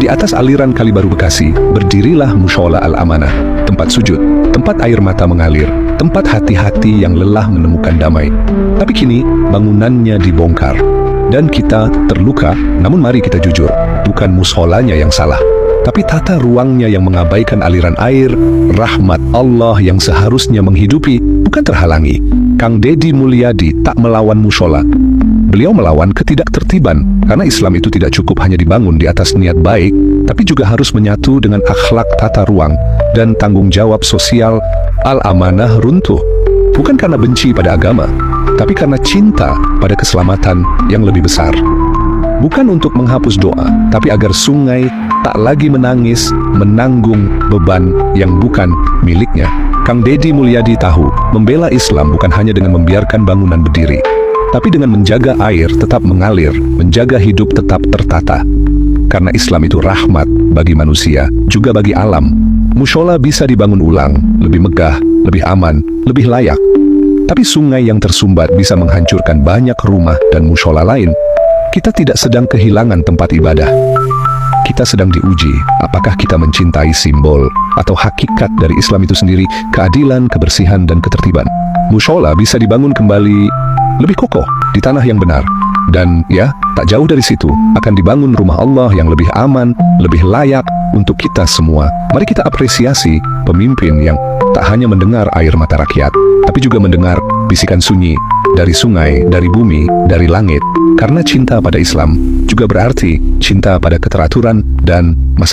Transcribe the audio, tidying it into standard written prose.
Di atas aliran Kali Baru Bekasi, berdirilah Mushola Al-Amanah, tempat sujud, tempat air mata mengalir, tempat hati-hati yang lelah menemukan damai. Tapi kini, bangunannya dibongkar. Dan kita terluka, namun mari kita jujur, bukan musholanya yang salah, tapi tata ruangnya yang mengabaikan aliran air, rahmat Allah yang seharusnya menghidupi, bukan terhalangi. Kang Deddy Mulyadi tak melawan mushola. Beliau melawan ketidaktertiban, karena Islam itu tidak cukup hanya dibangun di atas niat baik, tapi juga harus menyatu dengan akhlak tata ruang dan tanggung jawab sosial. Al-Amanah runtuh, bukan karena benci pada agama, tapi karena cinta pada keselamatan yang lebih besar. Bukan untuk menghapus doa, tapi agar sungai tak lagi menangis, menanggung beban yang bukan miliknya. Kang Deddy Mulyadi tahu, membela Islam bukan hanya dengan membiarkan bangunan berdiri, tapi dengan menjaga air tetap mengalir, menjaga hidup tetap tertata. Karena Islam itu rahmat bagi manusia, juga bagi alam. Mushola bisa dibangun ulang, lebih megah, lebih aman, lebih layak. Tapi sungai yang tersumbat bisa menghancurkan banyak rumah dan mushola lain. Kita tidak sedang kehilangan tempat ibadah. Kita sedang diuji, apakah kita mencintai simbol atau hakikat dari Islam itu sendiri, keadilan, kebersihan, dan ketertiban. Mushola bisa dibangun kembali lebih kokoh di tanah yang benar. Dan ya, tak jauh dari situ akan dibangun rumah Allah yang lebih aman, lebih layak untuk kita semua. Mari kita apresiasi pemimpin yang tak hanya mendengar air mata rakyat, tapi juga mendengar bisikan sunyi dari sungai, dari bumi, dari langit. Karena cinta pada Islam juga berarti cinta pada keteraturan dan masa depan.